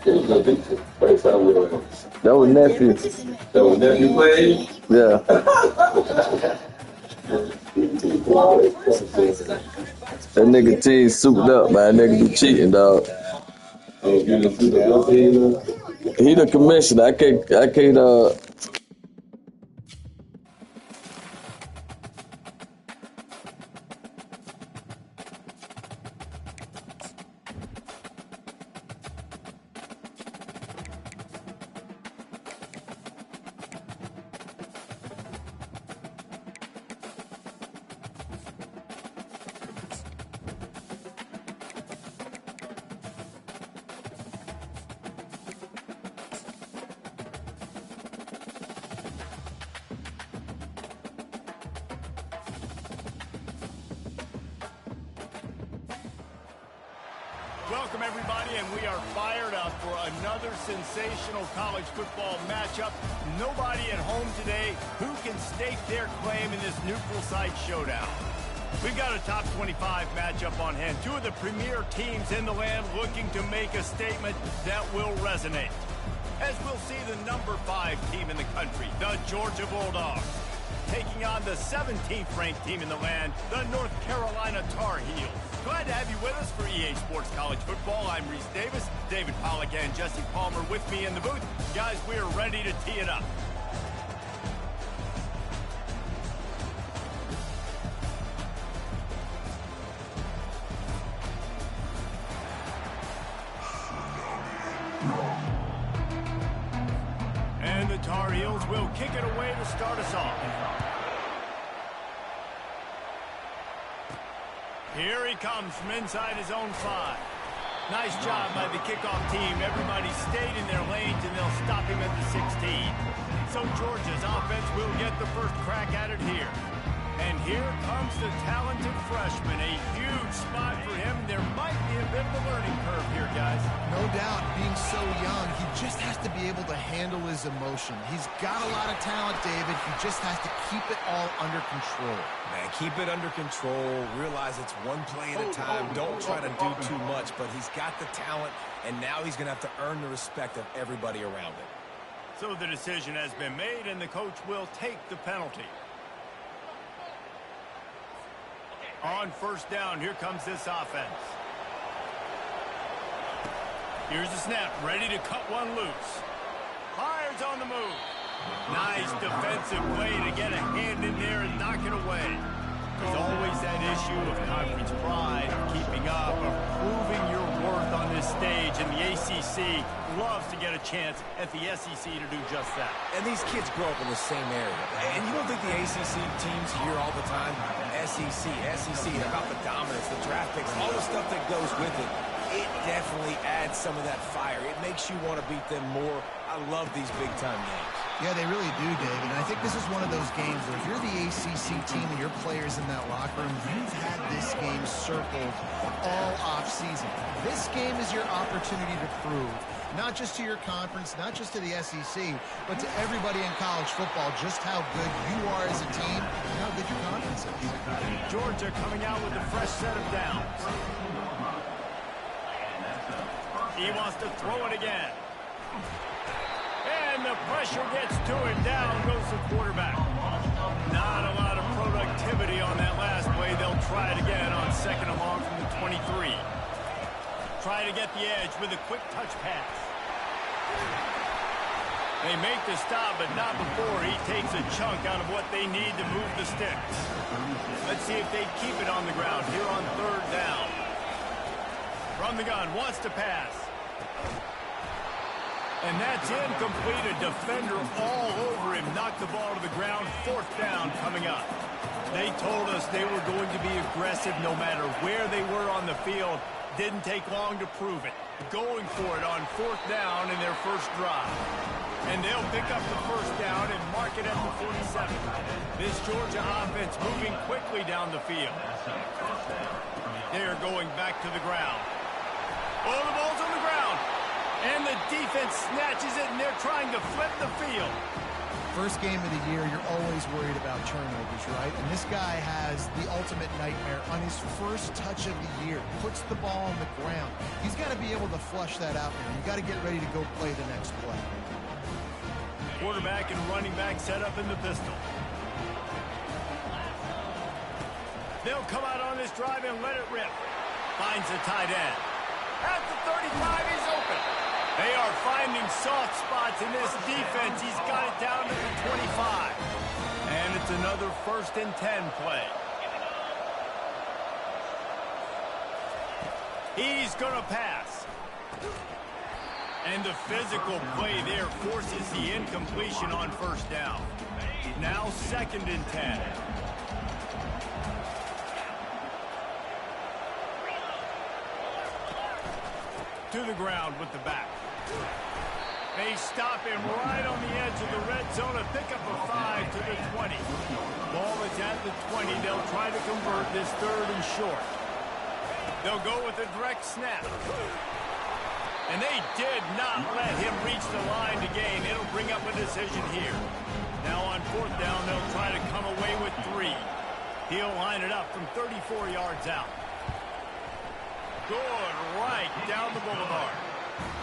That was nephew. That was nephew playing? Yeah. That nigga team souped up, man. That nigga be cheating, dog. Oh, you done suit up your team? He the commissioner. I can't. Welcome, everybody, and we are fired up for another sensational college football matchup. Nobody at home today who can stake their claim in this neutral site showdown. We've got a top 25 matchup on hand. Two of the premier teams in the land looking to make a statement that will resonate. As we'll see the number 5 team in the country, the Georgia Bulldogs, taking on the 17th ranked team in the land, the North Carolina Tar Heels. Glad to have you with us for EA Sports College Football. I'm Reese Davis, David Pollack and Jesse Palmer with me in the booth. Guys, we are ready to tee it up. And the Tar Heels will kick it away to start us off. Here he comes from inside his own 5. Nice job by the kickoff team. Everybody stayed in their lanes, and they'll stop him at the 16. So Georgia's offense will get the first crack at it here. And here comes the talented freshman. A huge spot for him. There might be a bit of a learning curve here, guys. No doubt, being so young, he just has to be able to handle his emotion. He's got a lot of talent, David. He just has to keep it all under control. Man, keep it under control. Realize it's one play at a time. Don't try to do too much, but he's got the talent, and now he's going to have to earn the respect of everybody around him. So the decision has been made, and the coach will take the penalty. On first down, here comes this offense. Here's the snap, ready to cut one loose. Fires on the move. Nice defensive play to get a hand in there and knock it away. There's always that issue of conference pride, of keeping up, of proving your worth on this stage, and the ACC loves to get a chance at the SEC to do just that. And these kids grow up in the same area. And you don't think the ACC teams hear all the time, SEC, about the dominance, the draft picks, all the stuff that goes with it. It definitely adds some of that fire. It makes you want to beat them more. I love these big-time games. Yeah, they really do, David. And I think this is one of those games where if you're the ACC team and your players in that locker room, you've had this game circled all offseason. This game is your opportunity to prove, not just to your conference, not just to the SEC, but to everybody in college football, just how good you are as a team and how good your conference is. Georgia coming out with a fresh set of downs. He wants to throw it again. And the pressure gets to him. Down goes the quarterback. Not a lot of productivity on that last play. They'll try it again on second and long from the 23. Try to get the edge with a quick touch pass. They make the stop, but not before he takes a chunk out of what they need to move the sticks. Let's see if they keep it on the ground here on third down. From the gun, wants to pass. And that's incomplete. A defender all over him. Knocked the ball to the ground. Fourth down coming up. They told us they were going to be aggressive no matter where they were on the field. Didn't take long to prove it. Going for it on fourth down in their first drive. And they'll pick up the first down and mark it at the 47. This Georgia offense moving quickly down the field. They're going back to the ground. Oh, the ball's on the ground. And the defense snatches it, and they're trying to flip the field. First game of the year, you're always worried about turnovers, right? And this guy has the ultimate nightmare on his first touch of the year. Puts the ball on the ground. He's got to be able to flush that out there. You've got to get ready to go play the next play. Quarterback and running back set up in the pistol. They'll come out on this drive and let it rip. Finds the tight end. At the 35, he's open. They are finding soft spots in this defense. He's got it down to the 25. And it's another 1st and 10 play. He's going to pass. And the physical play there forces the incompletion on 1st down. Now 2nd and 10. To the ground with the back. They stop him right on the edge of the red zone and pick up a 5 to the 20. Ball is at the 20. They'll try to convert this 3rd and short. They'll go with a direct snap. And they did not let him reach the line to gain. It'll bring up a decision here. Now on 4th down, they'll try to come away with 3. He'll line it up from 34 yards out. Good right down the boulevard.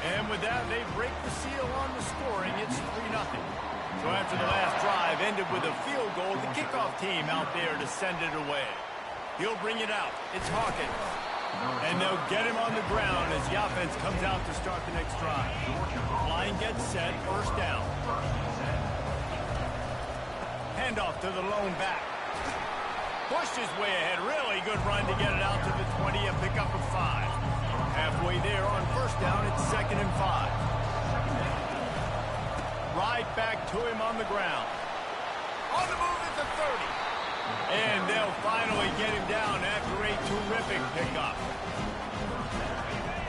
And with that, they break the seal on the scoring. It's 3-0. So after the last drive ended with a field goal, the kickoff team out there to send it away. He'll bring it out. It's Hawkins. And they'll get him on the ground as the offense comes out to start the next drive. Line gets set, 1st down. Handoff to the lone back. Pushed his way ahead. Really good run to get it out to the 20 and pick up a 5. Halfway there on 1st down, it's 2nd and 5. Right back to him on the ground. On the move at the 30. And they'll finally get him down after a terrific pickup.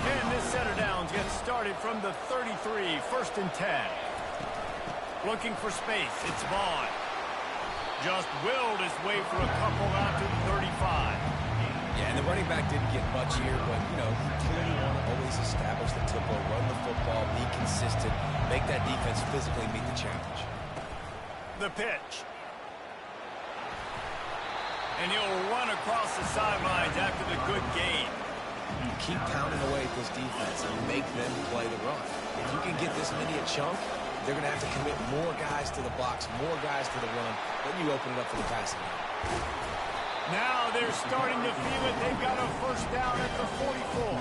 And this set of downs gets started from the 33, 1st and 10. Looking for space, it's Vaughn. Just willed his way for a couple out to the 35. Yeah, and the running back didn't get much here, but, you know, you clearly want to always establish the tempo, run the football, be consistent, make that defense physically meet the challenge. The pitch. And he'll run across the sidelines after the good gain. Keep pounding away at this defense and make them play the run. If you can get this many a chunk, they're going to have to commit more guys to the box, more guys to the run, then you open it up for the passing. Now they're starting to feel it. They've got a 1st down at the 44.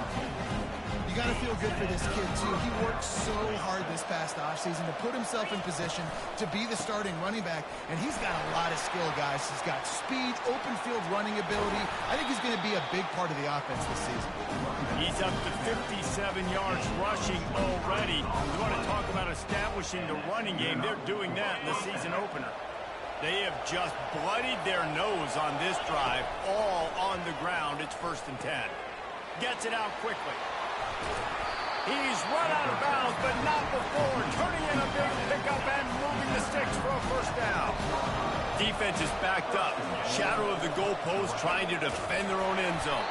You got to feel good for this kid, too. He worked so hard this past offseason to put himself in position to be the starting running back, and he's got a lot of skill, guys. He's got speed, open field running ability. I think he's going to be a big part of the offense this season. He's up to 57 yards rushing already. You want to talk about establishing the running game. They're doing that in the season opener. They have just bloodied their nose on this drive, all on the ground. It's 1st and 10. Gets it out quickly. He's run out of bounds, but not before turning in a big pickup and moving the sticks for a 1st down. Defense is backed up. Shadow of the goalpost trying to defend their own end zone.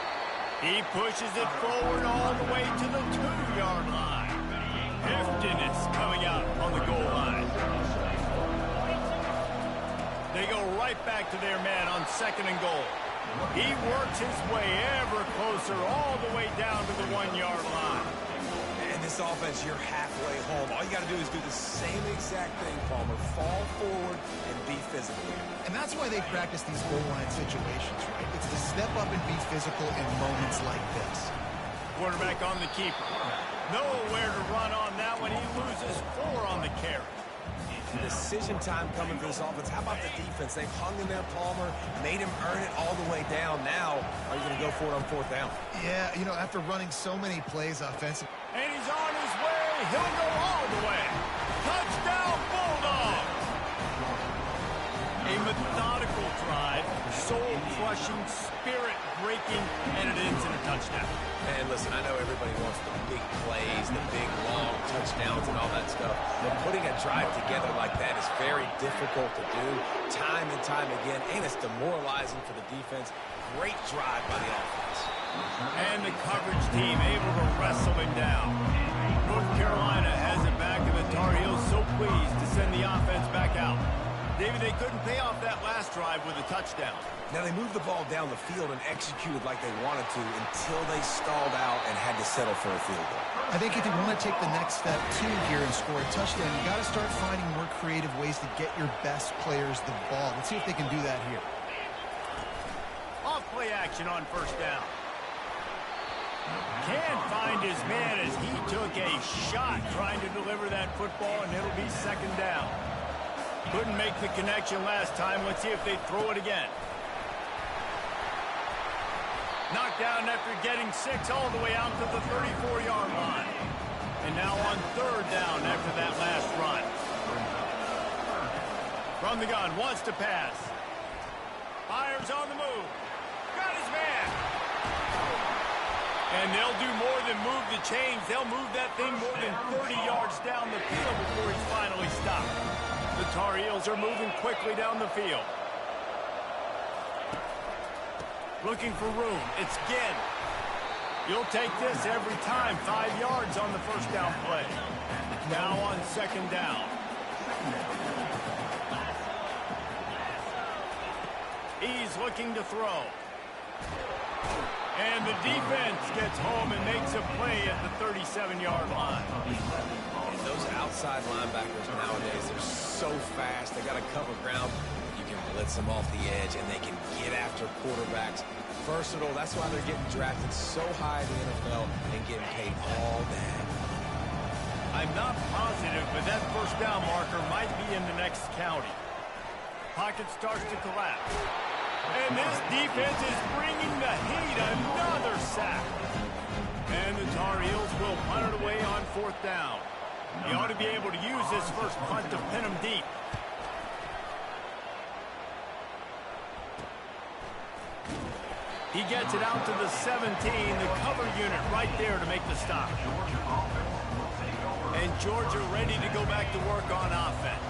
He pushes it forward all the way to the 2-yard line. Heftiness coming out on the goal line. They go right back to their man on 2nd and goal. He works his way ever closer all the way down to the 1-yard line. And this offense, you're halfway home. All you got to do is do the same exact thing, Palmer. Fall forward and be physical. And that's why they practice these goal line situations, right? It's to step up and be physical in moments like this. Quarterback on the keeper. Nowhere to run on that one. He loses 4 on the carry. Decision time coming for this offense. How about the defense? They've hung in there, Palmer, made him earn it all the way down. Now, are you going to go for it on 4th down? Yeah, you know, after running so many plays offensive. And he's on his way. He'll go all the way. Touchdown, Bulldog! A methodical drive, soul-crushing, spirit-breaking, and it ends in a touchdown. And listen, I know everybody wants the big plays, the big, long touchdowns and all that stuff, but putting a drive together like that is very difficult to do time and time again, and it's demoralizing for the defense. Great drive by the offense. And the coverage team able to wrestle him down. North Carolina has it back, and the Tar Heels so pleased to send the offense back out. David, they couldn't pay off that last drive with a touchdown. Now, they moved the ball down the field and executed like they wanted to until they stalled out and had to settle for a field goal. I think if you want to take the next step, too, here and score a touchdown, you got to start finding more creative ways to get your best players the ball. Let's see if they can do that here. Off play action on first down. Can't find his man as he took a shot trying to deliver that football, and it'll be second down. Couldn't make the connection last time. Let's see if they throw it again. Knocked down after getting 6 all the way out to the 34-yard line. And now on third down after that last run. From the gun, wants to pass. Fires on the move. Got his man. And they'll do more than move the chains. They'll move that thing more than 30 yards down the field before he's finally stopped. The Tar Heels are moving quickly down the field. Looking for room. It's Ginn. You'll take this every time. 5 yards on the first down play. Now on second down. He's looking to throw. And the defense gets home and makes a play at the 37-yard line. And those outside linebackers nowadays, they're so fast. They got to cover ground. You can blitz them off the edge, and they can get after quarterbacks. Versatile. That's why they're getting drafted so high in the NFL and getting paid all that. I'm not positive, but that first down marker might be in the next county. Pocket starts to collapse. And this defense is bringing the heat. Another sack. And the Tar Heels will punt it away on fourth down. He ought to be able to use this first punt to pin him deep. He gets it out to the 17, the cover unit right there to make the stop. And Georgia ready to go back to work on offense.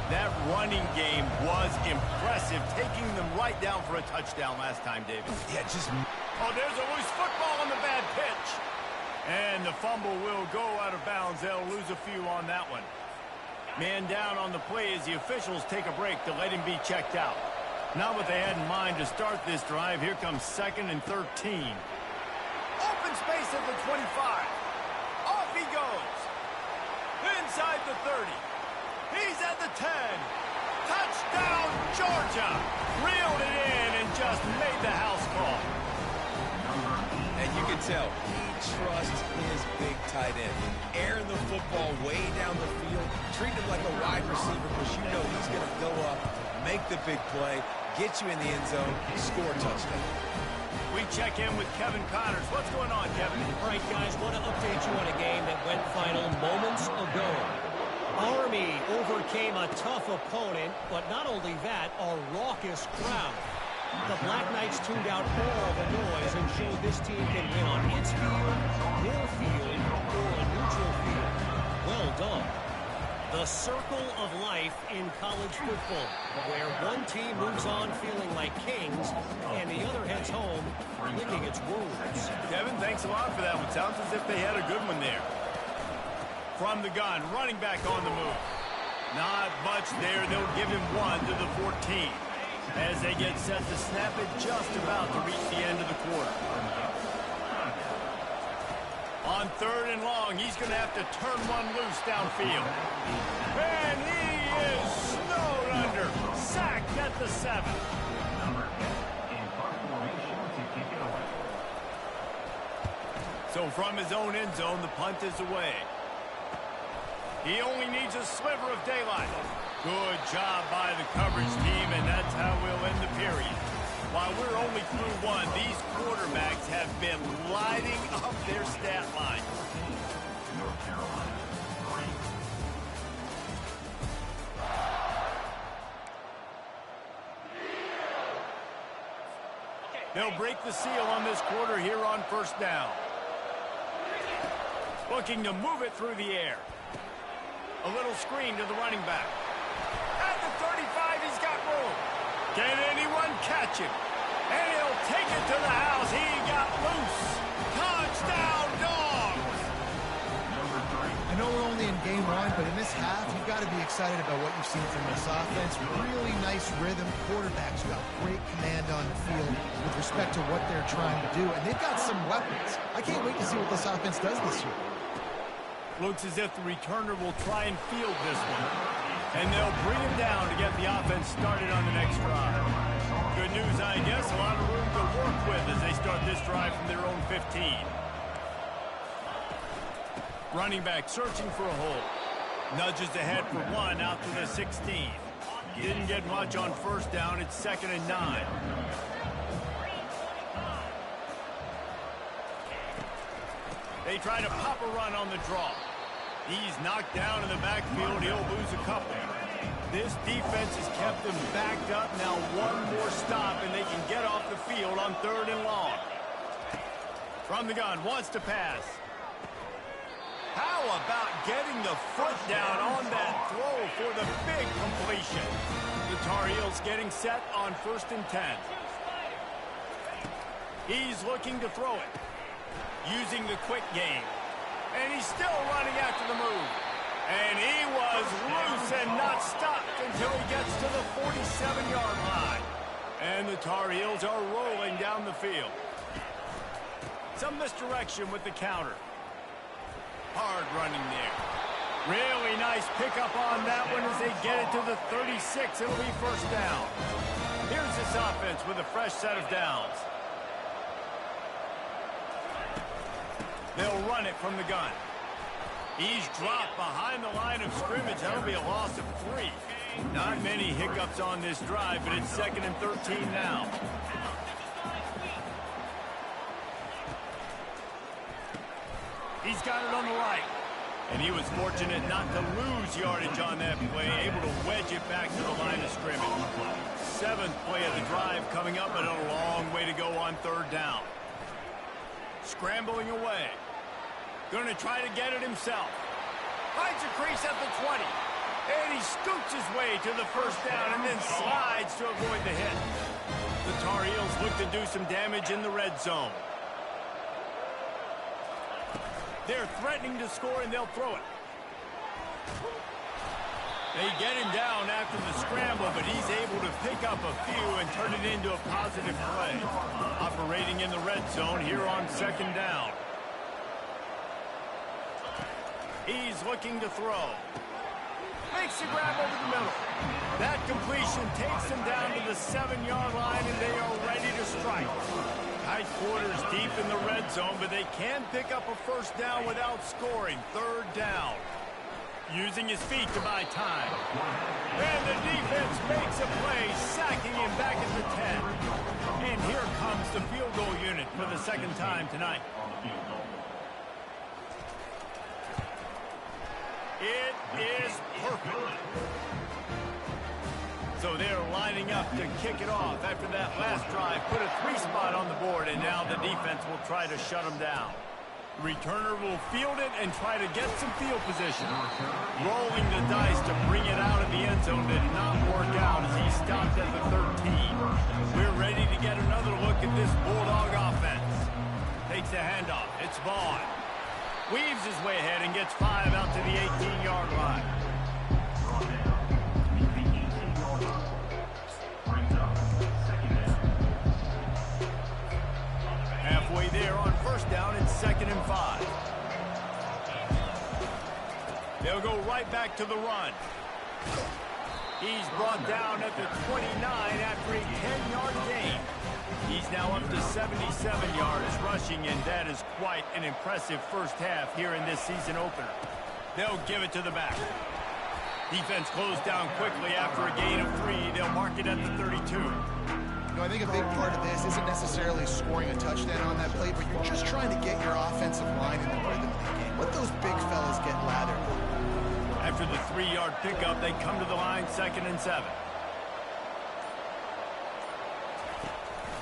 That running game was impressive, taking them right down for a touchdown last time, David. Yeah, just... Oh, there's a loose football on the bad pitch. And the fumble will go out of bounds. They'll lose a few on that one. Man down on the play as the officials take a break to let him be checked out. Not what they had in mind to start this drive. Here comes 2nd and 13. Open space at the 25. Off he goes. Inside the 30. He's at the 10. Touchdown, Georgia. Reeled it in and just made the house call. And you can tell he trusts his big tight end. Airing the football way down the field. Treat him like a wide receiver because you know he's going to go up, make the big play, get you in the end zone, score a touchdown. We check in with Kevin Connors. What's going on, Kevin? All right, guys, want to update you on a game that went final moments ago. Army overcame a tough opponent, but not only that, a raucous crowd. The Black Knights tuned out all the noise and showed this team can win on its field, your field, or a neutral field. Well done. The circle of life in college football, where one team moves on feeling like kings, and the other heads home licking its wounds. Kevin, thanks a lot for that one. Sounds as if they had a good one there. From the gun, running back on the move. Not much there. They'll give him 1 to the 14 as they get set to snap it just about to reach the end of the quarter. On 3rd and long, he's going to have to turn one loose downfield. And he is snowed under. Sacked at the 7. So from his own end zone, the punt is away. He only needs a sliver of daylight. Good job by the coverage team, and that's how we'll end the period. While we're only through 1, these quarterbacks have been lighting up their stat line. They'll break the seal on this quarter here on first down. Looking to move it through the air. A little screen to the running back. At the 35, he's got room. Can anyone catch him? And he'll take it to the house. He got loose. Touchdown, Dogs! I know we're only early in game one, but in this half, you've got to be excited about what you've seen from this offense. Really nice rhythm. Quarterback's got great command on the field with respect to what they're trying to do, and they've got some weapons. I can't wait to see what this offense does this year. Looks as if the returner will try and field this one. And they'll bring him down to get the offense started on the next drive. Good news, I guess. A lot of room to work with as they start this drive from their own 15. Running back searching for a hole. Nudges ahead for one out to the 16. Didn't get much on first down. It's 2nd and 9. They try to pop a run on the draw. He's knocked down in the backfield. He'll lose a couple. This defense has kept them backed up. Now one more stop, and they can get off the field on 3rd and long. From the gun, wants to pass. How about getting the foot down on that throw for the big completion? The Tar Heels getting set on 1st and 10. He's looking to throw it. Using the quick game. And he's still running after the move. And he was loose and not stopped until he gets to the 47-yard line. And the Tar Heels are rolling down the field. Some misdirection with the counter. Hard running there. Really nice pickup on that one as they get it to the 36. It'll be 1st down. Here's this offense with a fresh set of downs. They'll run it from the gun. He's dropped behind the line of scrimmage. That'll be a loss of 3. Not many hiccups on this drive, but it's 2nd and 13 now. He's got it on the right. And he was fortunate not to lose yardage on that play, able to wedge it back to the line of scrimmage. 7th play of the drive coming up, but a long way to go on 3rd down. Scrambling away. Going to try to get it himself. Finds a crease at the 20. And he scoots his way to the 1st down and then slides to avoid the hit. The Tar Heels look to do some damage in the red zone. They're threatening to score and they'll throw it. They get him down after the scramble, but he's able to pick up a few and turn it into a positive play. Operating in the red zone here on 2nd down. He's looking to throw. Makes the grab over the middle. That completion takes them down to the 7-yard line, and they are ready to strike. Tight quarters deep in the red zone, but they can pick up a 1st down without scoring. 3rd down. Using his feet to buy time. And the defense makes a play, sacking him back at the 10. And here comes the field goal unit for the 2nd time tonight. It is perfect. So they're lining up to kick it off after that last drive. Put a 3 spot on the board, and now the defense will try to shut them down. Returner will field it and try to get some field position. Rolling the dice to bring it out of the end zone did not work out as he stopped at the 13. We're ready to get another look at this Bulldog offense. Takes the handoff. It's Vaughn. Weaves his way ahead and gets 5 out to the 18-yard line. Halfway there on 1st down, it's 2nd and 5. They'll go right back to the run. He's brought down at the 29 after a 10-yard gain. He's now up to 77 yards rushing, and that is quite an impressive 1st half here in this season opener. They'll give it to the back. Defense closed down quickly after a gain of 3. They'll mark it at the 32. You know, I think a big part of this isn't necessarily scoring a touchdown on that play, but you're just trying to get your offensive line in the rhythm of the game. Let those big fellas get lathered. After the 3-yard pickup, they come to the line, 2nd and 7.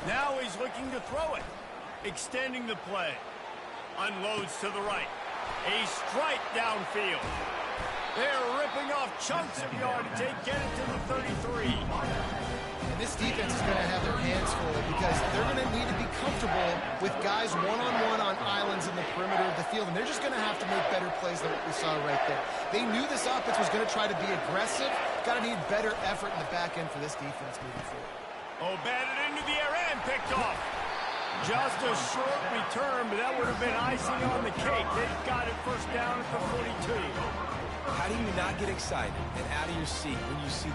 Now he's looking to throw it. Extending the play. Unloads to the right. A strike downfield. They're ripping off chunks of yardage. They get it to the 33. And this defense is going to have their hands full because they're going to need to be comfortable with guys one-on-one on islands in the perimeter of the field, and they're just going to have to make better plays than what we saw right there. They knew this offense was going to try to be aggressive. Got to need better effort in the back end for this defense moving forward. Oh, batted into the air and picked off. Just a short return, but that would have been icing on the cake. They got it first down at the 42. How do you not get excited and out of your seat when you see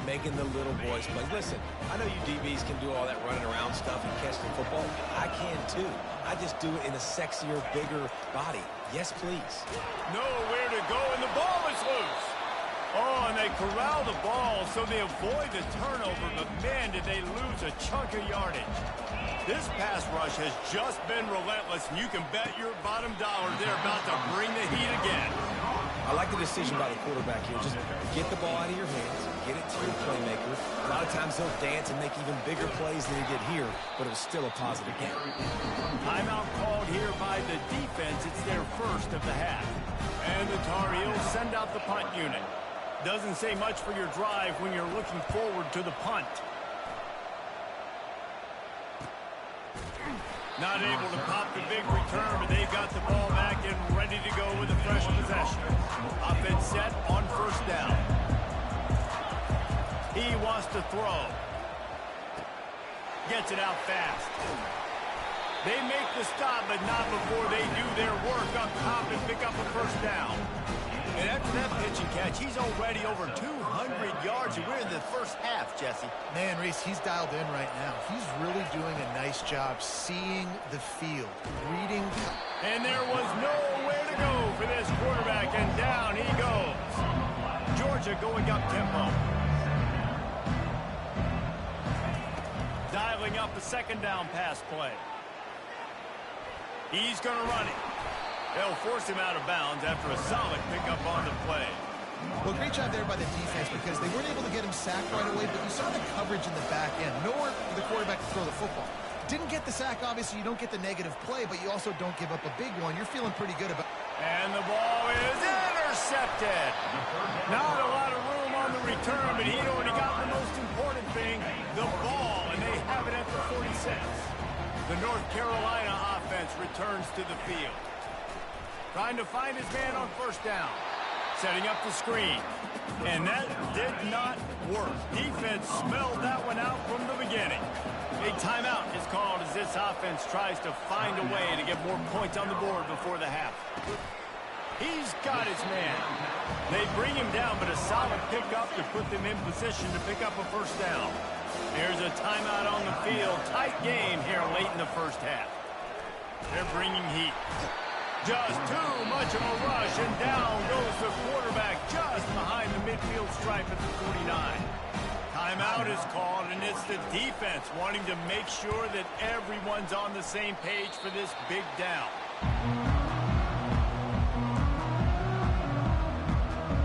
making the little boys play? Listen, I know you DBs can do all that running around stuff and catch the football. I can too. I just do it in a sexier, bigger body. Yes, please. Nowhere to go, and the ball is loose. Oh, and they corral the ball so they avoid the turnover, but man, did they lose a chunk of yardage. This pass rush has just been relentless, and you can bet your bottom dollar they're about to bring the heat again. I like the decision by the quarterback here. Just get the ball out of your hands, get it to your playmaker. A lot of times they'll dance and make even bigger plays than he did here, but it was still a positive game. Timeout called here by the defense. It's their first of the half. And the Tar Heels send out the punt unit. Doesn't say much for your drive when you're looking forward to the punt. Not able to pop the big return, but they've got the ball back and ready to go with a fresh possession. Offense set on first down. He wants to throw. Gets it out fast. They make the stop, but not before they do their work up top and pick up a first down. And after that pitch and catch, he's already over 200 yards, and we're in the first half, Jesse. Man, Reese, he's dialed in right now. He's really doing a nice job seeing the field, reading. And there was nowhere to go for this quarterback, and down he goes. Georgia going up tempo. Dialing up a second down pass play. He's going to run it. They'll force him out of bounds after a solid pickup on the play. Well, great job there by the defense because they weren't able to get him sacked right away, but you saw the coverage in the back end. Nowhere for the quarterback to throw the football. Didn't get the sack, obviously. You don't get the negative play, but you also don't give up a big one. You're feeling pretty good about it. And the ball is intercepted. Not a lot of room on the return, but he already got the most important thing, the ball, and they have it at the 46. The North Carolina offense returns to the field. Trying to find his man on first down. Setting up the screen. And that did not work. Defense smelled that one out from the beginning. A timeout is called as this offense tries to find a way to get more points on the board before the half. He's got his man. They bring him down, but a solid pickup to put them in position to pick up a first down. Here's a timeout on the field. Tight game here late in the first half. They're bringing heat. Just too much of a rush, and down goes the quarterback just behind the midfield stripe at the 49. Timeout is called, and it's the defense wanting to make sure that everyone's on the same page for this big down.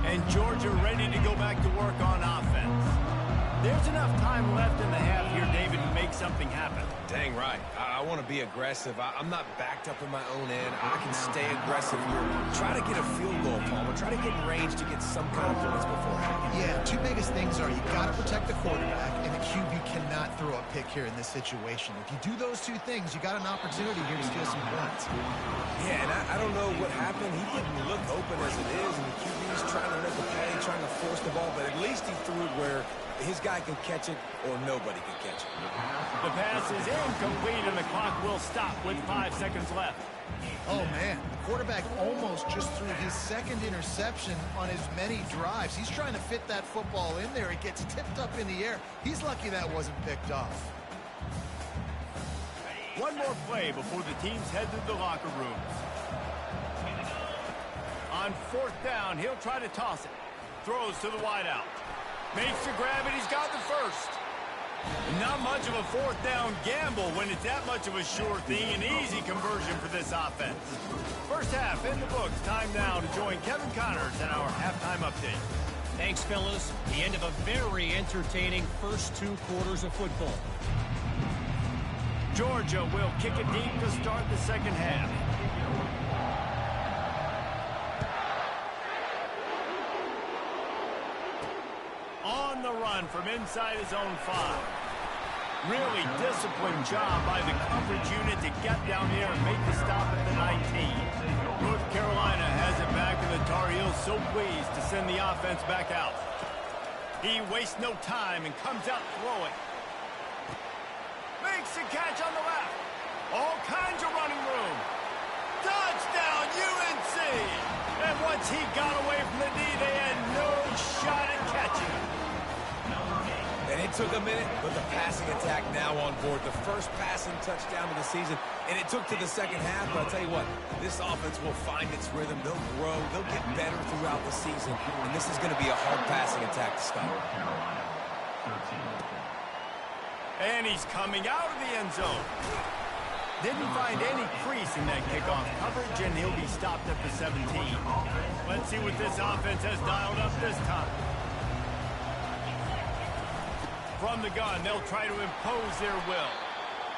And Georgia ready to go back to work on offense. There's enough time left in the half here, David, to make something happen. Dang right. I want to be aggressive. I'm not backed up in my own end. I can stay aggressive here. Try to get a field goal, Palmer. Try to get in range to get some kind of points beforehand. Yeah, two biggest things are you got to protect the quarterback, and the QB cannot throw a pick here in this situation. If you do those two things, you got an opportunity here to steal some points. Yeah, and I don't know what happened. He didn't look open as it is, and the QB's trying to make a play, trying to force the ball, but at least he threw it where his guy could catch it or nobody could catch it. The pass is incomplete, and the clock will stop with 5 seconds left. Oh, man. The quarterback almost just threw his second interception on as many drives. He's trying to fit that football in there. It gets tipped up in the air. He's lucky that wasn't picked off. One more play before the teams head to the locker rooms. On fourth down, he'll try to toss it. Throws to the wideout. Makes the grab, and he's got the first. Not much of a fourth down gamble when it's that much of a sure thing. An easy conversion for this offense. First half in the books. Time now to join Kevin Connors in our halftime update. Thanks, fellas. The end of a very entertaining first 2 quarters of football. Georgia will kick it deep to start the second half. On the run from inside his own 5. Really disciplined job by the coverage unit to get down here and make the stop at the 19. North Carolina has it back, and the Tar Heels so pleased to send the offense back out. He wastes no time and comes out throwing. Makes the catch on the left. All kinds of running room. Touchdown, UNC! And once he got away from the knee, they had no shot at catching him. And it took a minute, but the passing attack now on board. The first passing touchdown of the season, and it took to the second half. But I'll tell you what, this offense will find its rhythm. They'll grow. They'll get better throughout the season. And this is going to be a hard passing attack to stop. And he's coming out of the end zone. Didn't find any crease in that kickoff coverage, and he'll be stopped at the 17. Let's see what this offense has dialed up this time. From the gun, they'll try to impose their will.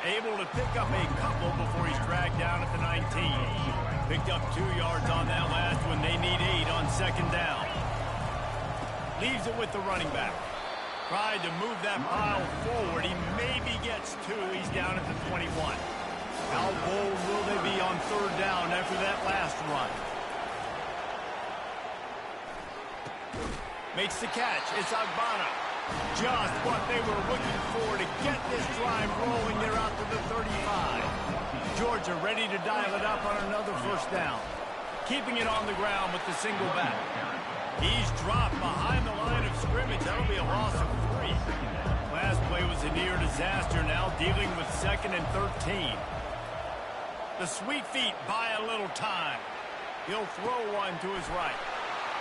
Able to pick up a couple before he's dragged down at the 19. Picked up 2 yards on that last one. They need 8 on second down. Leaves it with the running back. Tried to move that pile forward. He maybe gets 2. He's down at the 21. How bold will they be on third down after that last run? Makes the catch. It's Agbana. Just what they were looking for to get this drive rolling. They're out to the 35. Georgia ready to dial it up on another first down. Keeping it on the ground with the single back. He's dropped behind the line of scrimmage. That'll be a loss of 3. Last play was a near disaster, now dealing with 2nd and 13. The sweet feet buy a little time. He'll throw one to his right.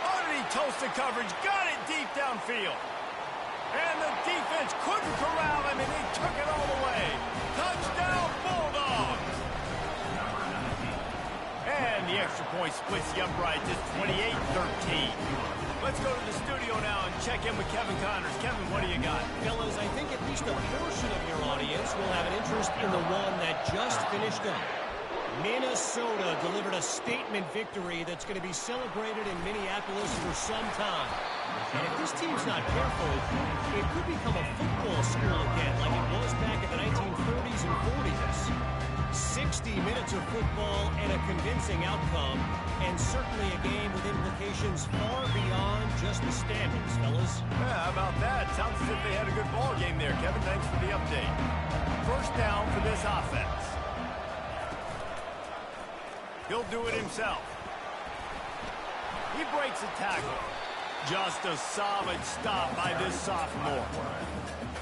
Oh, did he toast the coverage? Got it deep downfield. And the defense couldn't corral him, and he took it all the way. Touchdown, Bulldogs! And the extra point splits the uprights. It's 28-13. Let's go to the studio now and check in with Kevin Connors. Kevin, what do you got? Fellas, I think at least a portion of your audience will have an interest in the one that just finished up. Minnesota delivered a statement victory that's going to be celebrated in Minneapolis for some time. And if this team's not careful, it could become a football school again like it was back in the 1930s and 40s. 60 minutes of football and a convincing outcome, and certainly a game with implications far beyond just the standings, fellas. Yeah, how about that? Sounds as if they had a good ball game there, Kevin. Thanks for the update. First down for this offense. He'll do it himself. He breaks a tackle. Just a solid stop by this sophomore.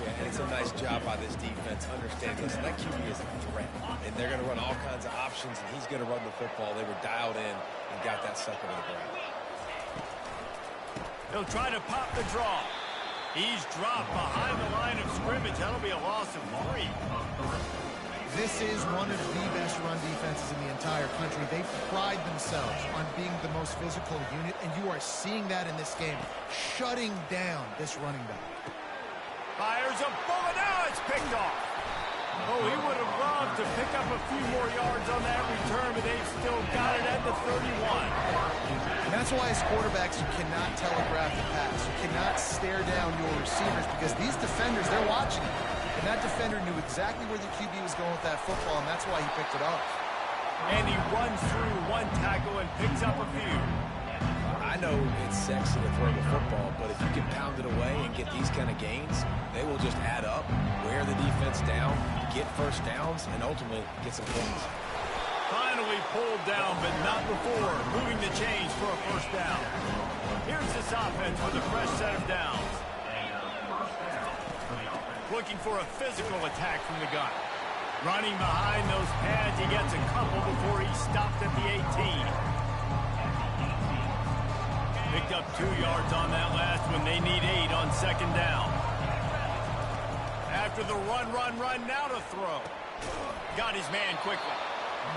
Yeah, and it's a nice job by this defense. Understand, listen, that QB is a threat. And they're going to run all kinds of options, and he's going to run the football. They were dialed in and got that sucker to the ground. He'll try to pop the draw. He's dropped behind the line of scrimmage. That'll be a loss of 3. This is one of the best run defenses in the entire country. They pride themselves on being the most physical unit, and you are seeing that in this game, shutting down this running back. Fires a bullet. Now it's picked off. Oh, he would have loved to pick up a few more yards on that return, but they've still got it at the 31. And that's why as quarterbacks, you cannot telegraph the pass. You cannot stare down your receivers because these defenders, they're watching it. And that defender knew exactly where the QB was going with that football, and that's why he picked it off. And he runs through one tackle and picks up a few. I know it's sexy to throw the football, but if you can pound it away and get these kind of gains, they will just add up, wear the defense down, get first downs, and ultimately get some points. Finally pulled down, but not before moving the chains for a first down. Here's this offense with a fresh set of downs. Looking for a physical attack from the gun. Running behind those pads, he gets a couple before he's stopped at the 18. Picked up 2 yards on that last one. They need 8 on second down. After the run, now to throw. Got his man quickly.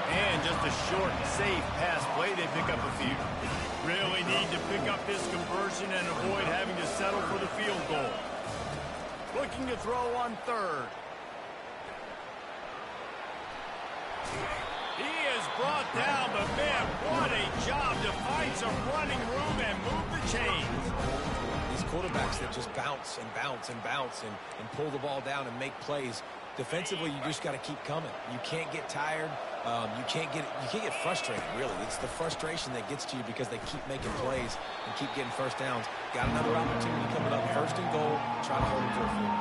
And just a short, safe pass play. They pick up a few. Really need to pick up this conversion and avoid having to settle for the field goal. Looking to throw on third. He is brought down, but man, what a job to find some running room and move the chains. These quarterbacks that just bounce and bounce and bounce and pull the ball down and make plays. Defensively, you just got to keep coming. You can't get tired. You can't get frustrated, really. It's the frustration that gets to you because they keep making plays and keep getting first downs. Got another opportunity coming up. First and goal. Try to hold them to a field.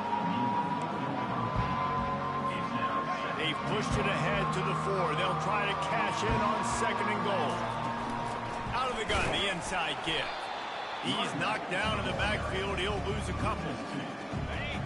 They've pushed it ahead to the 4. They'll try to cash in on second and goal. Out of the gun, the inside give. He's knocked down in the backfield. He'll lose a couple.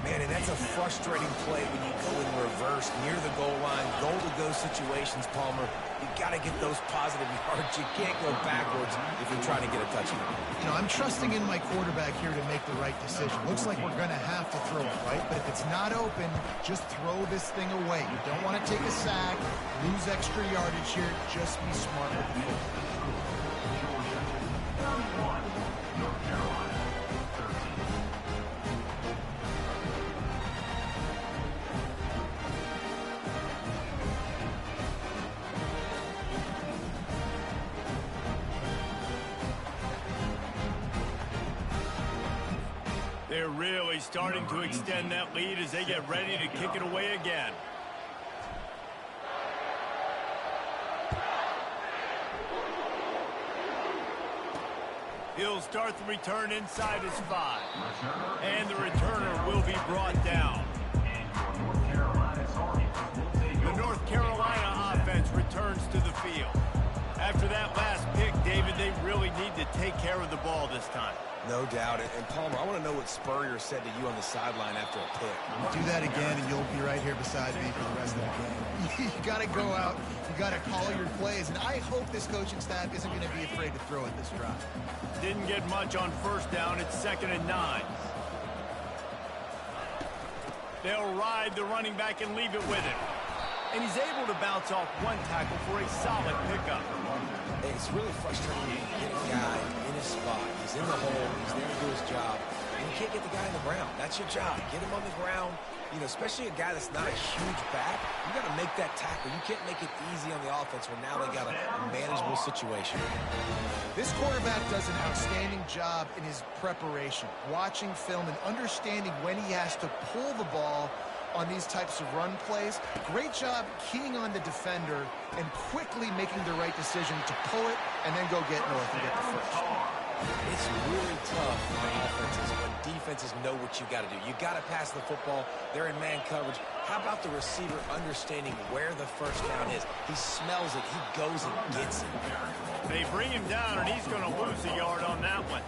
Man, and that's a frustrating play when you go in reverse near the goal line. Goal-to-go situations, Palmer. You got to get those positive yards. You can't go backwards if you're trying to get a touchdown. You know, I'm trusting in my quarterback here to make the right decision. Looks like we're going to have to throw it, right? But if it's not open, just throw this thing away. You don't want to take a sack, lose extra yardage here. Just be smart with the football. They're really starting to extend that lead as they get ready to kick it away again. He'll start the return inside his 5. And the returner will be brought down. The North Carolina offense returns to the field. After that last pick, David, they really need to take care of the ball this time. No doubt. And Palmer, I want to know what Spurrier said to you on the sideline after a pick. Do that again, and you'll be right here beside me for the rest of the game. You got to go out. You got to call your plays. And I hope this coaching staff isn't going to be afraid to throw at this drive. Didn't get much on first down. It's 2nd and 9. They'll ride the running back and leave it with him. And he's able to bounce off one tackle for a solid pickup. It's really frustrating when you get a guy in his spot. He's in the hole. He's there to do his job. And you can't get the guy on the ground. That's your job. Get him on the ground. You know, especially a guy that's not a huge back. You got to make that tackle. You can't make it easy on the offense when now they got a manageable situation. This quarterback does an outstanding job in his preparation, watching film and understanding when he has to pull the ball on these types of run plays. Great job keying on the defender and quickly making the right decision to pull it and then go get north and get the first. It's really tough on offenses when defenses know what you got to do. You got to pass the football. They're in man coverage. How about the receiver understanding where the first down is? He smells it. He goes and gets it. They bring him down, and he's going to lose a yard on that one.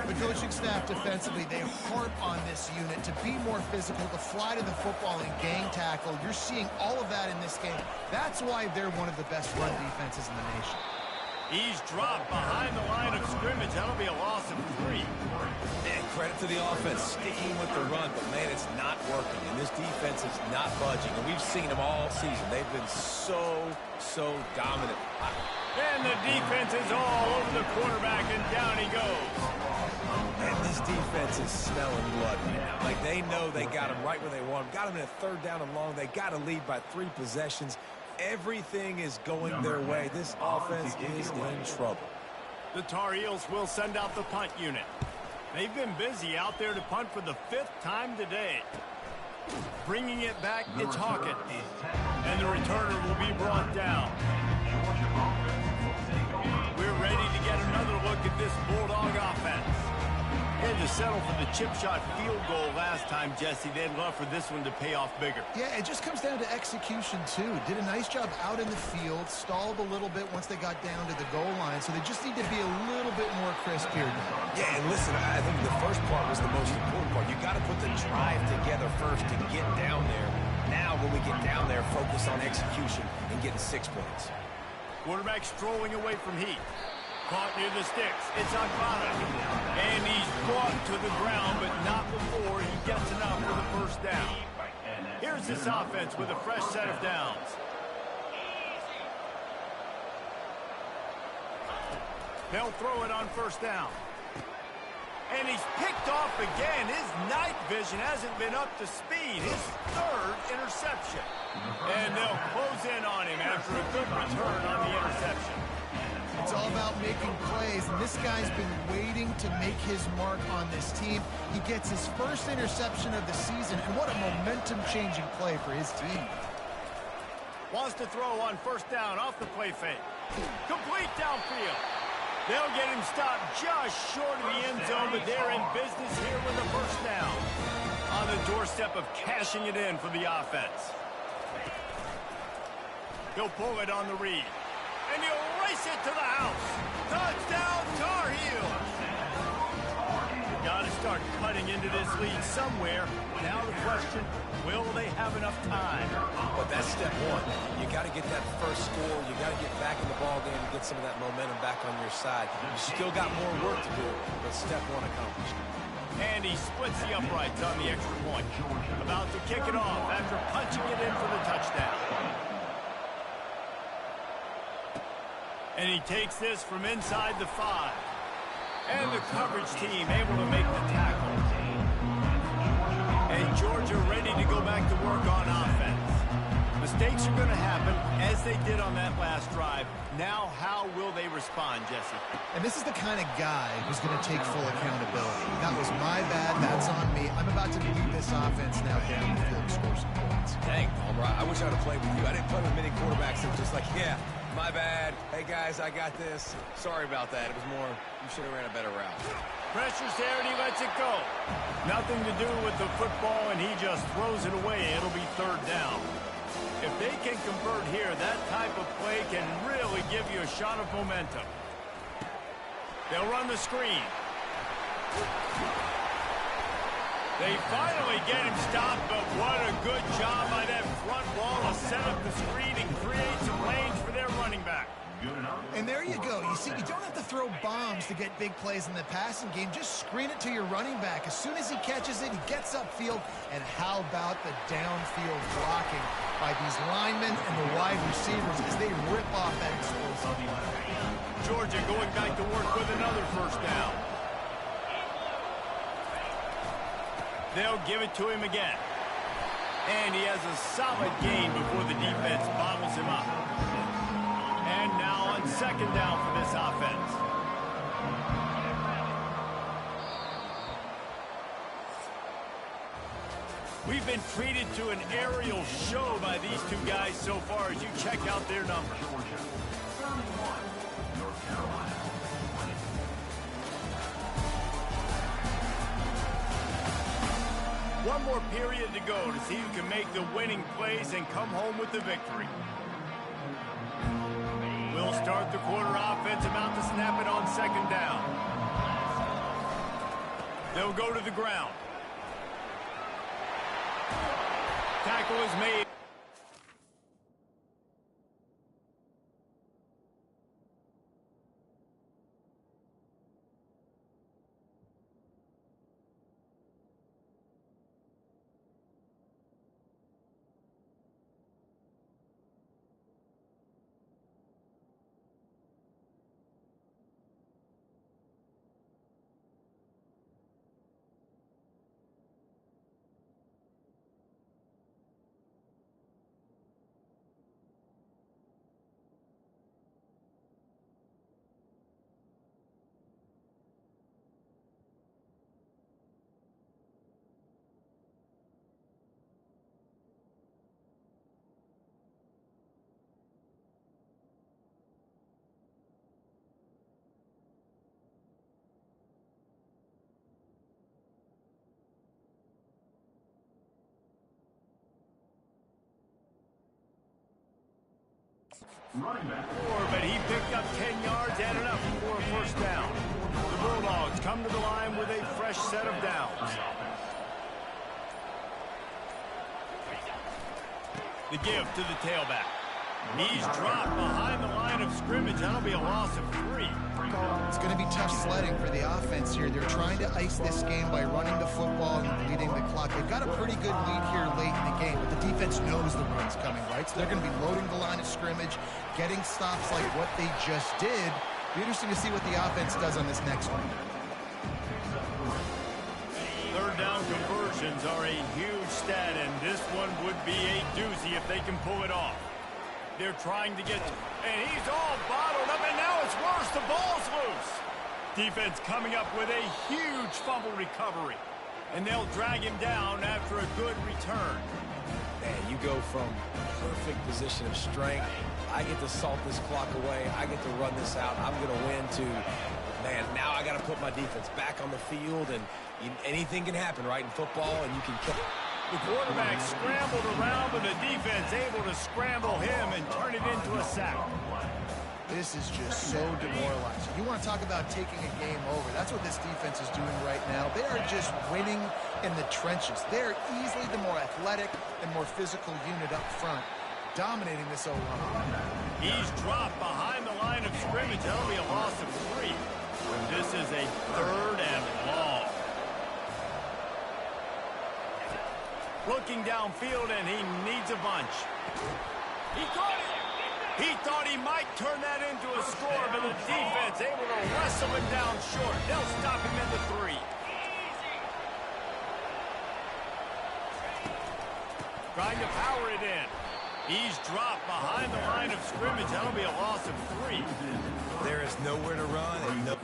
The coaching staff defensively, they harp on this unit to be more physical, to fly to the football and gang tackle. You're seeing all of that in this game. That's why they're one of the best run defenses in the nation. He's dropped behind the line of scrimmage. That'll be a loss of 3. And credit to the offense sticking with the run, but man, it's not working. And this defense is not budging. And we've seen them all season. They've been so dominant. And the defense is all over the quarterback, and down he goes. And this defense is smelling blood right now. Like, they know they got him right where they want him. Got him in a 3rd down and long. They got to lead by 3 possessions. Everything is going their way. This offense is in trouble. The Tar Heels will send out the punt unit. They've been busy out there to punt for the 5th time today. Bringing it back, it's Hawkins. And the returner will be brought down. We're ready to get another look at this Bulldog offense. Had to settle for the chip shot field goal last time, Jesse. They'd love for this one to pay off bigger. Yeah, it just comes down to execution, too. Did a nice job out in the field, stalled a little bit once they got down to the goal line, so they just need to be a little bit more crisp here. Yeah, and listen, I think the first part was the most important part. You got to put the drive together first to get down there. Now, when we get down there, focus on execution and getting 6 points. Quarterback strolling away from Heat. Caught near the sticks. It's Agbada. And he's brought to the ground, but not before he gets enough for the first down. Here's this offense with a fresh set of downs. They'll throw it on first down. And he's picked off again. His night vision hasn't been up to speed. His 3rd interception interception. And they'll close in on him after a good return on the interception. It's all about making plays, and this guy's been waiting to make his mark on this team. He gets his first interception of the season, and what a momentum-changing play for his team. Wants to throw on first down off the play fake. Complete downfield. They'll get him stopped just short of the end zone, but they're in business here with the first down. On the doorstep of cashing it in for the offense. He'll pull it on the read. And he'll race it to the house. Touchdown, Tar Heels. Got to start cutting into this lead somewhere. Now the question, will they have enough time? But that's step one. You got to get that first score. You got to get back in the ball game and get some of that momentum back on your side. You still got more work to do, but step one accomplished. And he splits the uprights on the extra point. About to kick it off after punching it in for the touchdown. And he takes this from inside the 5. And the coverage team able to make the tackle. And Georgia ready to go back to work on offense. Mistakes are going to happen, as they did on that last drive. Now, how will they respond, Jesse? And this is the kind of guy who's going to take full accountability. That was my bad. That's on me. I'm about to lead this offense now down the field and score some points. Dang, Palmer, I wish I would have played with you. I didn't play with many quarterbacks that were just like, yeah, my bad. Hey, guys, I got this. Sorry about that. It was more, you should have ran a better route. Pressure's there, and he lets it go. Nothing to do with the football, and he just throws it away. It'll be third down. If they can convert here, that type of play can really give you a shot of momentum. They'll run the screen. They finally get him stopped, but what a good job by that front wall to set up the screen and create some lanes for their running back. And there you go. You see, you don't have to throw bombs to get big plays in the passing game. Just screen it to your running back. As soon as he catches it, he gets upfield. And how about the downfield blocking by these linemen and the wide receivers as they rip off that explosive line. Georgia going back to work with another first down. They'll give it to him again. And he has a solid gain before the defense bottles him up. And now on second down for this offense. We've been treated to an aerial show by these two guys so far as you check out their numbers. One more period to go to see who can make the winning plays and come home with the victory. We'll start the quarter offense, about to snap it on second down. They'll go to the ground. Tackle is made. But he picked up 10 yards and enough for a first down. The Bulldogs come to the line with a fresh set of downs. The give to the tailback. He's dropped behind the line of scrimmage. That'll be a loss of 3. It's going to be tough sledding for the offense here. They're trying to ice this game by running the football and bleeding the clock. They've got a pretty good lead here late in the game, but the defense knows the run's coming, right? So they're going to be loading the line of scrimmage, getting stops like what they just did. Be interesting to see what the offense does on this next one. Third down conversions are a huge stat, and this one would be a doozy if they can pull it off. They're trying to get, and he's all bottled up, and now it's worse. The ball's loose. Defense coming up with a huge fumble recovery, and they'll drag him down after a good return. Man, you go from perfect position of strength. I get to salt this clock away. I get to run this out. I'm going to win to, man, now I got to put my defense back on the field, and anything can happen, right, in football, and you can kill. The quarterback scrambled around, but the defense able to scramble him and turn it into a sack. This is just so demoralizing. You want to talk about taking a game over. That's what this defense is doing right now. They are just winning in the trenches. They're easily the more athletic and more physical unit up front, dominating this O-line. He's dropped behind the line of scrimmage. That'll be a loss of 3. This is a 3rd and long. Looking downfield, and he needs a bunch. He caught it. He thought he might turn that into a score, but the defense able to wrestle him down short. They'll stop him at the 3. Trying to power it in. He's dropped behind the line of scrimmage. That'll be a loss of 3. There is nowhere to run and no.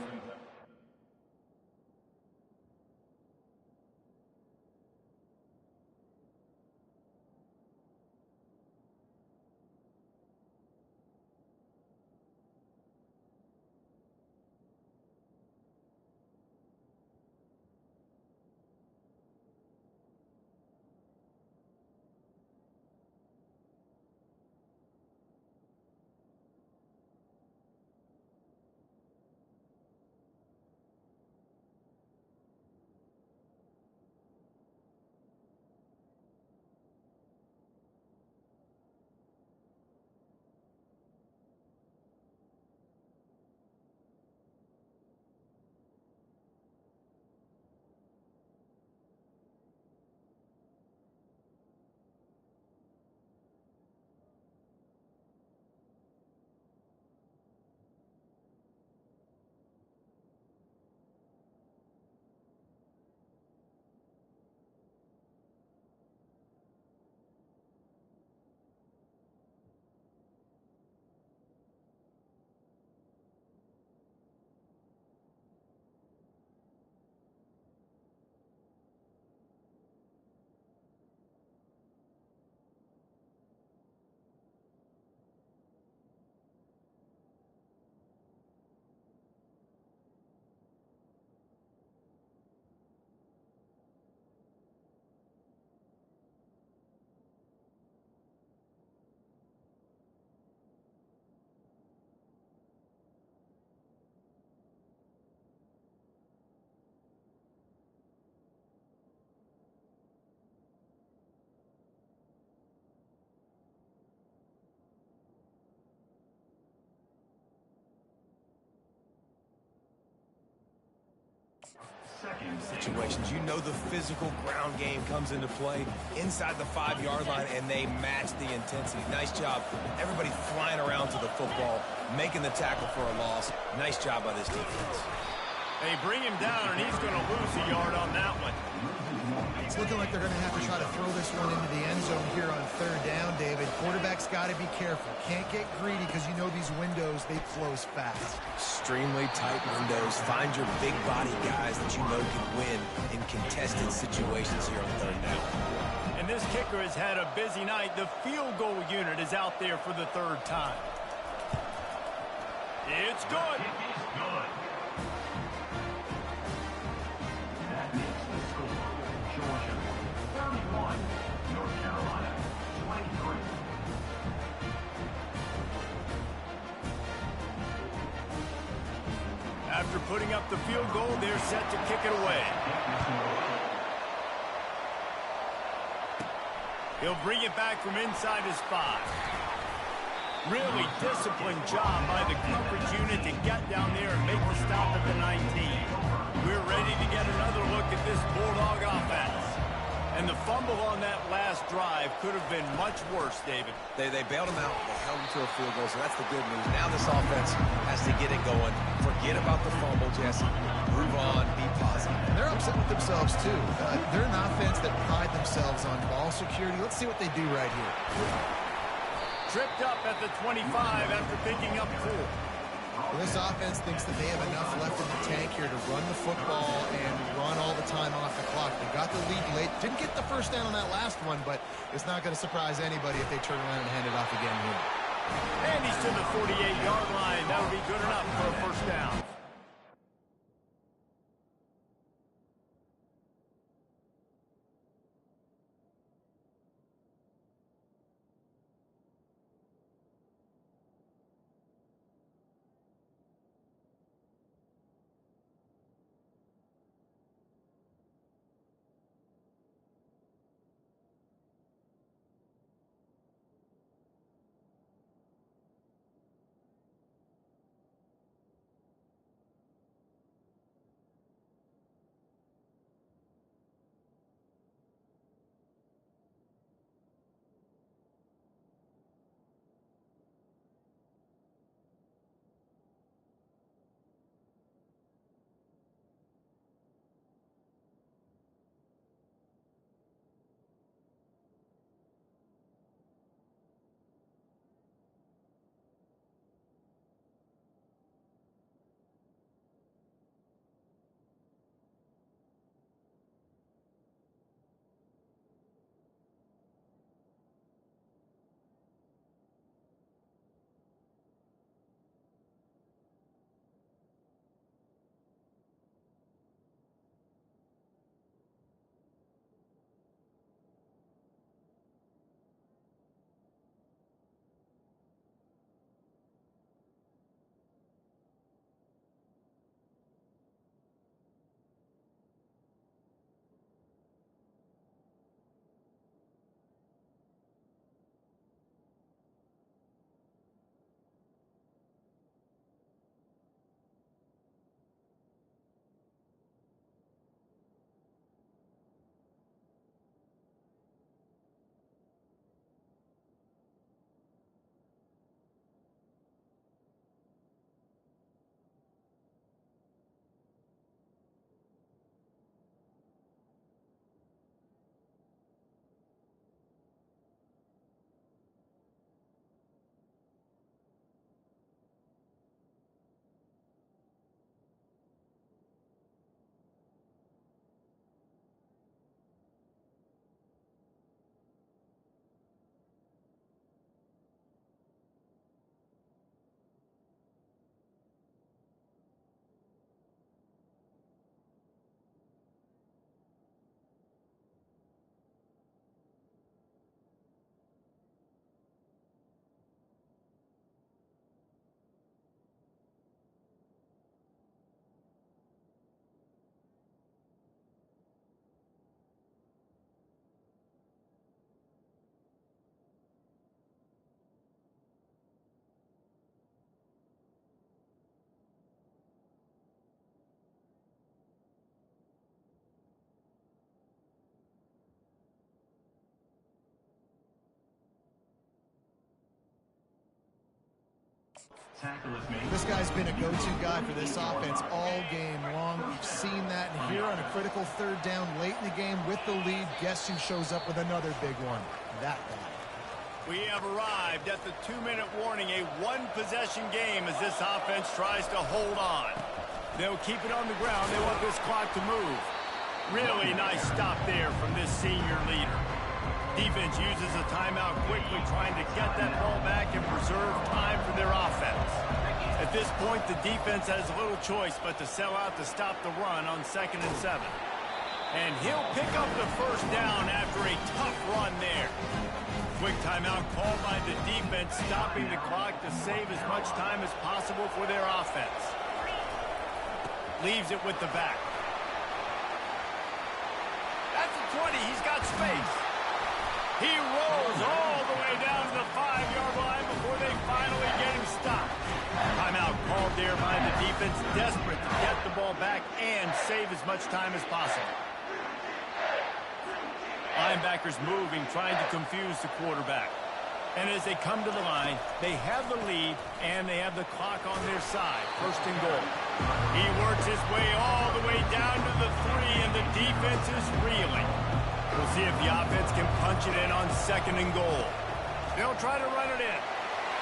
Situations, you know, the physical ground game comes into play inside the 5-yard line, and they match the intensity. Nice job. Everybody flying around to the football, making the tackle for a loss. Nice job by this defense. They bring him down, and he's going to lose a yard on that one. It's looking like they're going to have to try to throw this one into the end zone here on 3rd down, David. Quarterback's got to be careful. Can't get greedy because you know these windows, they close fast. Extremely tight windows. Find your big body guys that you know can win in contested situations here on 3rd down. And this kicker has had a busy night. The field goal unit is out there for the 3rd time. It's good. After putting up the field goal, they're set to kick it away. He'll bring it back from inside his 5. Really disciplined job by the coverage unit to get down there and make the stop at the 19. We're ready to get another look at this Bulldog offense. And the fumble on that last drive could have been much worse, David. They bailed him out. They held him to a field goal, so that's the good news. Now this offense has to get it going. Forget about the fumble, Jesse. Move on, be positive. And they're upset with themselves, too. They're an offense that pride themselves on ball security. Let's see what they do right here. Tripped up at the 25 after picking up 4. Well, this offense thinks that they have enough left in the tank here to run the football and run all the time off the clock. They got the lead late. Didn't get the first down on that last one, but it's not going to surprise anybody if they turn around and hand it off again here. And he's to the 48-yard line. That would be good enough for a first down. This guy's been a go-to guy for this offense all game long. We've seen that, and here on a critical third down late in the game with the lead, guess who shows up with another big one? That guy. We have arrived at the 2-minute warning, a one-possession game as this offense tries to hold on. They'll keep it on the ground. They want this clock to move. Really nice stop there from this senior leader. Defense uses a timeout quickly, trying to get that ball back and preserve time for their offense. At this point, the defense has little choice but to sell out to stop the run on 2nd and 7. And he'll pick up the first down after a tough run there. Quick timeout called by the defense, stopping the clock to save as much time as possible for their offense. Leaves it with the back. That's the 20. He's got space. He rolls all the way down to the 5-yard line before they finally get him stopped. Timeout called there by the defense, desperate to get the ball back and save as much time as possible. Linebackers moving, trying to confuse the quarterback. And as they come to the line, they have the lead and they have the clock on their side. 1st and goal. He works his way all the way down to the 3, and the defense is reeling. We'll see if the offense can punch it in on 2nd and goal. They'll try to run it in.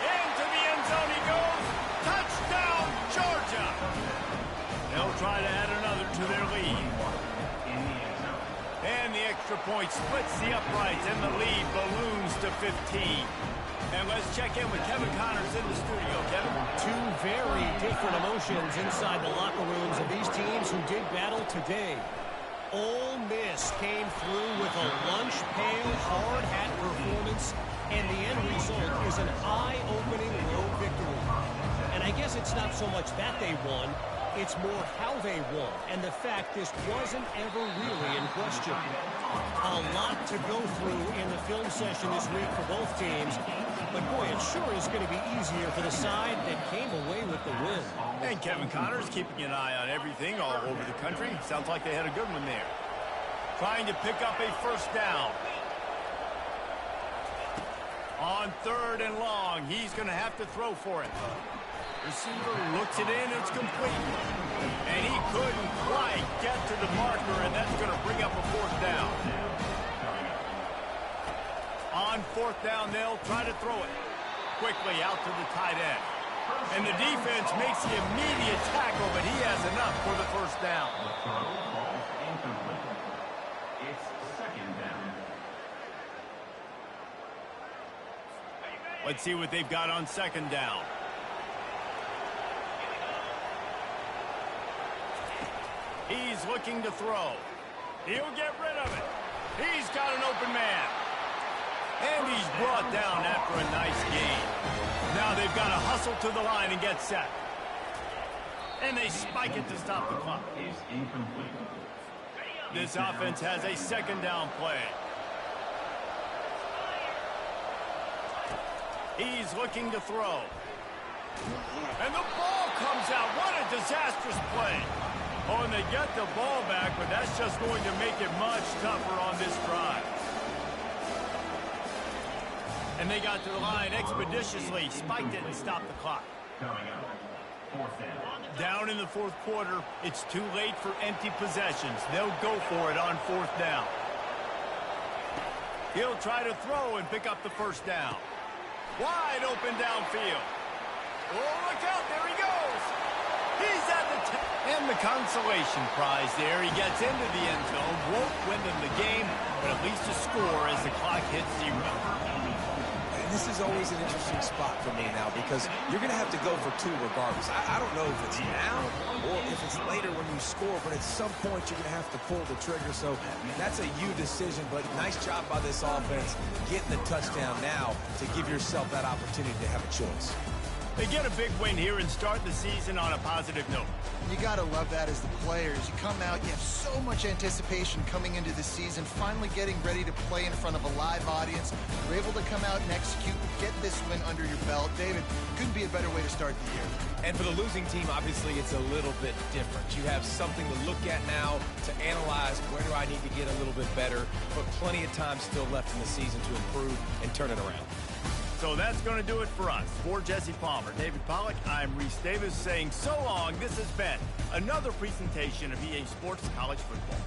Into the end zone he goes. Touchdown, Georgia! They'll try to add another to their lead. And the extra point splits the uprights, and the lead balloons to 15. And let's check in with Kevin Connors in the studio. Kevin? Two very different emotions inside the locker rooms of these teams who did battle today. Ole Miss came through with a lunch pail, hard hat performance, and the end result is an eye-opening road victory. And I guess it's not so much that they won, it's more how they won, and the fact this wasn't ever really in question. A lot to go through in the film session this week for both teams, but boy, it sure is going to be easier for the side that came away with the win. And Kevin Connors keeping an eye on everything all over the country. Sounds like they had a good one there. Trying to pick up a first down. On 3rd and long, he's going to have to throw for it. Receiver looks it in, it's complete. And he couldn't quite get to the marker, and that's going to bring up a 4th down. On 4th down, they'll try to throw it quickly out to the tight end. And the defense makes the immediate tackle, but he has enough for the first down. It's 2nd down. Let's see what they've got on 2nd down. He's looking to throw. He'll get rid of it. He's got an open man. And he's brought down after a nice gain. Now they've got to hustle to the line and get set. And they spike it to stop the clock. Is incomplete. This offense has a 2nd down play. He's looking to throw. And the ball comes out. What a disastrous play. Oh, and they get the ball back, but that's just going to make it much tougher on this drive. And they got to the line expeditiously, spiked it, and stopped the clock. Coming up, 4th down. Down in the 4th quarter, it's too late for empty possessions. They'll go for it on 4th down. He'll try to throw and pick up the first down. Wide open downfield. Oh, look out, there he goes. He's at the and the consolation prize there. He gets into the end zone, won't win them the game, but at least a score as the clock hits 0. And this is always an interesting spot for me now because you're going to have to go for 2 regardless. I don't know if it's now or if it's later when you score, but at some point you're going to have to pull the trigger. So that's a you decision, but nice job by this offense getting the touchdown now to give yourself that opportunity to have a choice. They get a big win here and start the season on a positive note. You got to love that as the players. You come out, you have so much anticipation coming into the season, finally getting ready to play in front of a live audience. You're able to come out and execute, get this win under your belt. David, couldn't be a better way to start the year. And for the losing team, obviously, it's a little bit different. You have something to look at now to analyze where do I need to get a little bit better, but plenty of time still left in the season to improve and turn it around. So that's going to do it for us. For Jesse Palmer, David Pollack, I'm Reese Davis saying so long. This has been another presentation of EA Sports College Football.